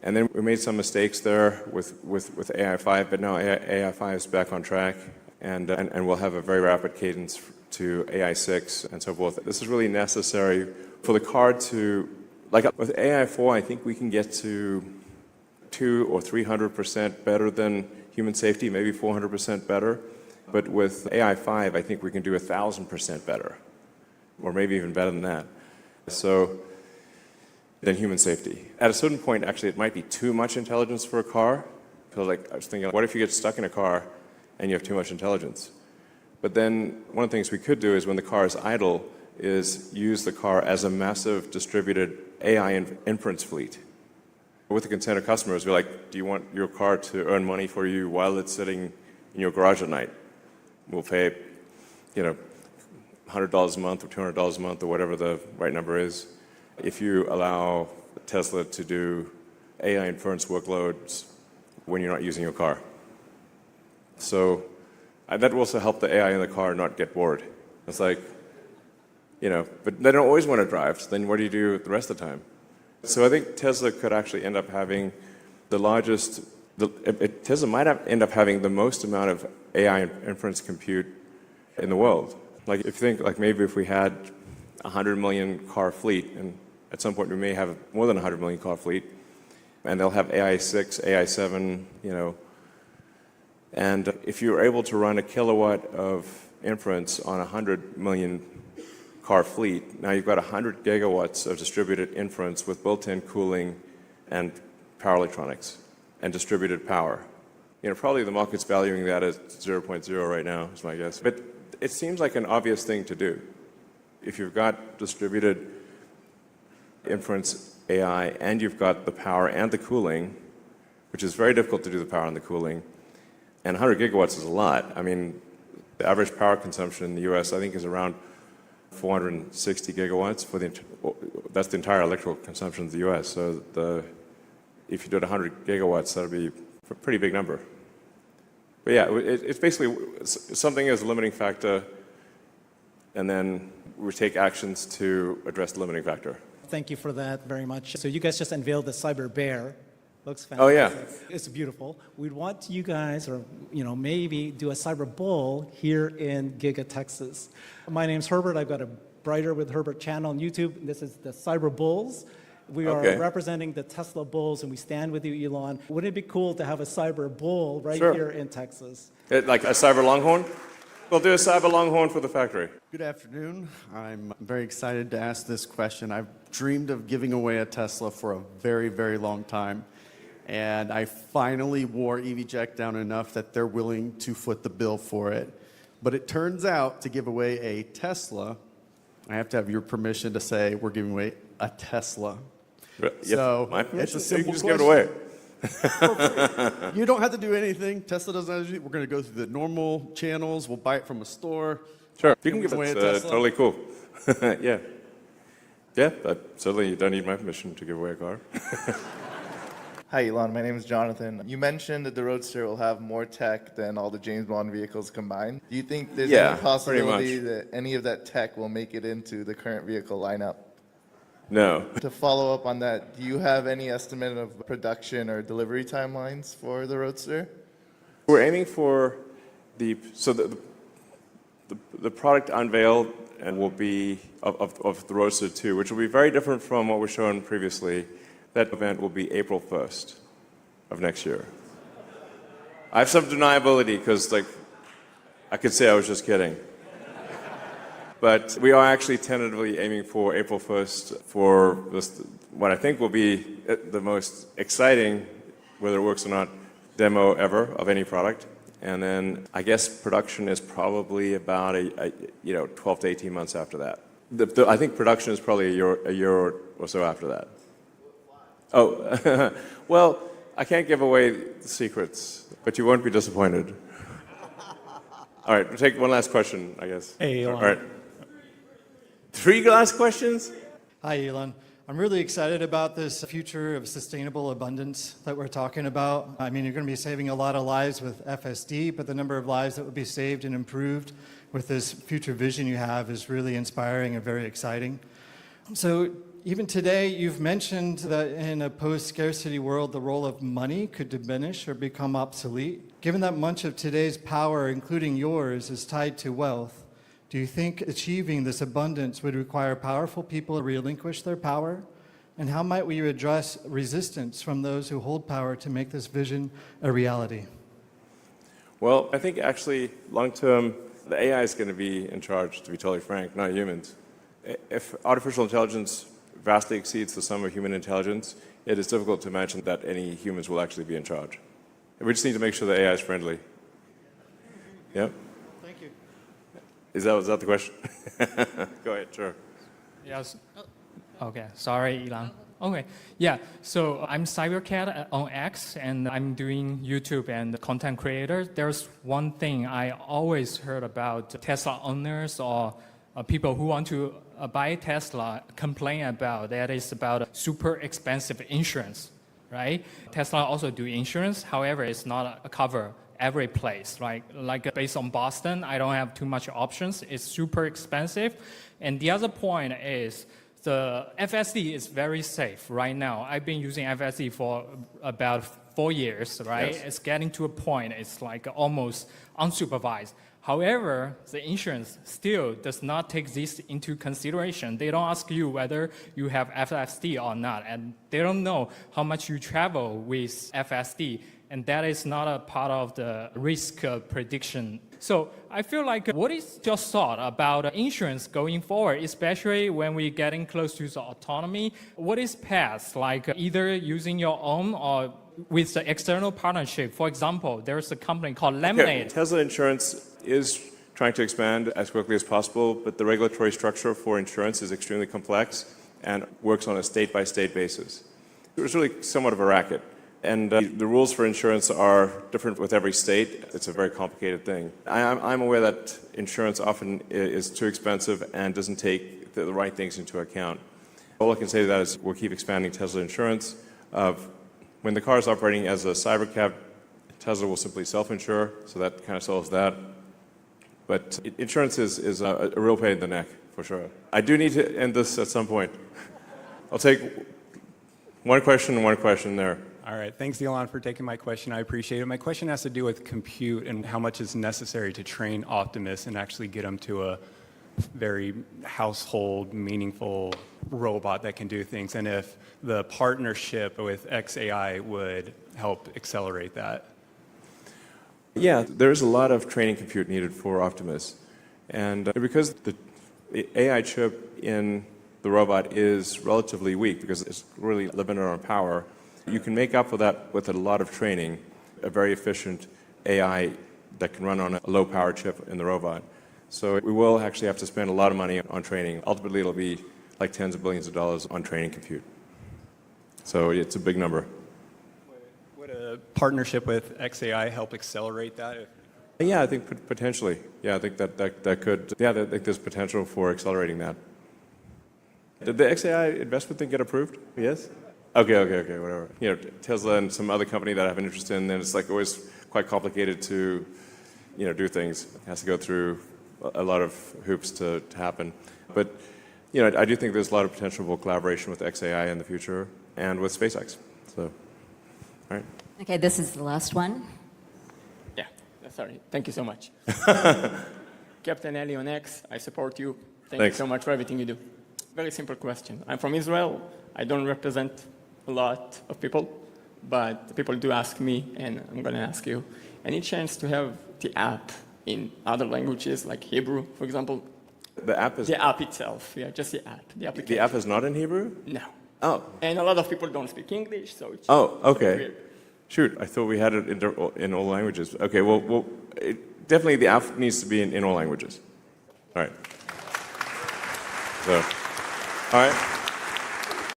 And then we made some mistakes there with AI 5, but now AI 5 is back on track, and we'll have a very rapid cadence to AI 6 and so forth. This is really necessary for the car to, like with AI 4, I think we can get to 200 or 300% better than human safety, maybe 400% better. But with AI 5, I think we can do 1,000% better, or maybe even better than that. So, than human safety. At a certain point, actually, it might be too much intelligence for a car. Because like, I was thinking, what if you get stuck in a car and you have too much intelligence? But then one of the things we could do is when the car is idle, is use the car as a massive distributed AI inference fleet. With the consent of customers, we're like, do you want your car to earn money for you while it's sitting in your garage at night? We'll pay, you know, $100 a month or $200 a month or whatever the right number is. If you allow Tesla to do AI inference workloads when you're not using your car. So that will also help the AI in the car not get bored. It's like, you know, but they don't always want to drive, so then what do you do the rest of the time? So I think Tesla could actually end up having the largest, Tesla might end up having the most amount of AI inference compute in the world. Like if you think, like maybe if we had 100 million car fleet, and at some point we may have more than 100 million car fleet, and they'll have AI 6, AI 7, you know, and if you're able to run a kilowatt of inference on 100 million car fleet, now you've got 100 gigawatts of distributed inference with built-in cooling and power electronics and distributed power. You know, probably the market's valuing that at 0.0 right now, is my guess. But it seems like an obvious thing to do. If you've got distributed inference AI and you've got the power and the cooling, which is very difficult to do the power and the cooling, and 100 gigawatts is a lot. I mean, the average power consumption in the US, I think, is around 460 gigawatts. That's the entire electrical consumption of the US. So if you did 100 gigawatts, that would be a pretty big number. But yeah, it's basically something is a limiting factor, and then we take actions to address the limiting factor. Thank you for that very much. So you guys just unveiled the Cyber Bear. Looks fantastic. Oh yeah, it's beautiful. We'd want you guys, or you know, maybe do a Cyber Bull here in Giga, Texas. My name's Herbert. I've got a Brighter with Herbert channel on YouTube. This is the Cyber Bulls. We are representing the Tesla Bulls, and we stand with you, Elon. Wouldn't it be cool to have a Cyber Bull right here in Texas? Like a Cyber Longhorn? We'll do a Cyber Longhorn for the factory. Good afternoon. I'm very excited to ask this question. I've dreamed of giving away a Tesla for a very, very long time. And I finally wore EVJect down enough that they're willing to foot the bill for it. But it turns out to give away a Tesla, I have to have your permission to say we're giving away a Tesla. So it's a simple question. You can just give it away. You don't have to do anything. Tesla doesn't have to do it. We're going to go through the normal channels. We'll buy it from a store. Sure. You can give away a Tesla. Totally cool. Yeah. Yeah, but certainly you don't need my permission to give away a car. Hi, Elon. My name is Jonathan. You mentioned that the Roadster will have more tech than all the James Bond vehicles combined. Do you think there's any possibility that any of that tech will make it into the current vehicle lineup? No. To follow up on that, do you have any estimate of production or delivery timelines for the Roadster? We're aiming for the product unveiled and will be of the Roadster 2, which will be very different from what was shown previously. That event will be April 1st of next year. I have some deniability because, I could say I was just kidding. But we are actually tentatively aiming for April 1st for this, what I think will be the most exciting, whether it works or not, demo ever of any product. And then I guess production is probably about 12 to 18 months after that. I think production is probably a year or so after that. Oh, well, I can't give away the secrets, but you won't be disappointed. All right, we'll take one last question, I guess. Hey, Elon. All right. 3 last questions? Hi, Elon. I'm really excited about this future of sustainable abundance that we're talking about. I mean, you're going to be saving a lot of lives with FSD, but the number of lives that will be saved and improved with this future vision you have is really inspiring and very exciting. So even today, you've mentioned that in a post-scarcity world, the role of money could diminish or become obsolete. Given that much of today's power, including yours, is tied to wealth, do you think achieving this abundance would require powerful people to relinquish their power? And how might we address resistance from those who hold power to make this vision a reality? Well, I think actually, long term, the AI is going to be in charge, to be totally frank, not humans. If artificial intelligence vastly exceeds the sum of human intelligence, it is difficult to imagine that any humans will actually be in charge. We just need to make sure the AI is friendly. Yeah? Thank you. Was that the question? Go ahead, sure. Yes. Okay, sorry, Elon. Okay, yeah, so I'm Cybercat on X, and I'm doing YouTube and content creator. There's one thing I always heard about Tesla owners or people who want to buy Tesla complain about, that is about super expensive insurance, right? Tesla also do insurance, however, it's not a cover every place, right? Like based on Boston, I don't have too much options. It's super expensive. And the other point is the FSD is very safe right now. I've been using FSD for about 4 years, right? Yes. It's getting to a point, it's like almost unsupervised. However, the insurance still does not take this into consideration. They don't ask you whether you have FSD or not, and they don't know how much you travel with FSD, and that is not a part of the risk prediction. So I feel like, what is your thought about insurance going forward, especially when we're getting close to the autonomy? What is path, like either using your own or with the external partnership? For example, there's a company called Lemonade. Okay. Tesla Insurance is trying to expand as quickly as possible, but the regulatory structure for insurance is extremely complex and works on a state-by-state basis. It was really somewhat of a racket. And the rules for insurance are different with every state. It's a very complicated thing. I'm aware that insurance often is too expensive and doesn't take the right things into account. All I can say to that is we'll keep expanding Tesla Insurance. When the car is operating as a Cybercab, Tesla will simply self-insure, so that kind of solves that. But insurance is a real pain in the neck, for sure. I do need to end this at some point. I'll take one question there. All right, thanks, Elon, for taking my question. I appreciate it. My question has to do with compute and how much is necessary to train Optimus and actually get them to a very household, meaningful robot that can do things, and if the partnership with xAI would help accelerate that. Yeah, there's a lot of training compute needed for Optimus. And because the AI chip in the robot is relatively weak, because it's really limited on power, you can make up for that with a lot of training, a very efficient AI that can run on a low-power chip in the robot. So we will actually have to spend a lot of money on training. Ultimately, it'll be like tens of billions of dollars on training compute. So it's a big number. Would a partnership with xAI help accelerate that? Yeah, I think potentially. Yeah, I think that could. Yeah, I think there's potential for accelerating that. Did the xAI investment thing get approved? Yes? Okay, whatever. You know, Tesla and some other company that I have an interest in, and it's like always quite complicated to, do things. It has to go through a lot of hoops to happen. But, I do think there's a lot of potential for collaboration with xAI in the future and with SpaceX. So, all right. Okay, this is the last one. Sorry. Thank you so much. Captain Ali on X, I support you. Thank Thanks. you so much for everything you do. Very simple question. I'm from Israel. I don't represent a lot of people, but people do ask me, and I'm going to ask you. Any chance to have the app in other languages, like Hebrew, for example? The app is... The app itself, yeah, just the app, the application. The app is not in Hebrew? No. Oh. And a lot of people don't speak English, so it's Oh, okay. weird. Shoot, I thought we had it in all languages. Okay, well definitely the app needs to be in all languages. All right. So, all right.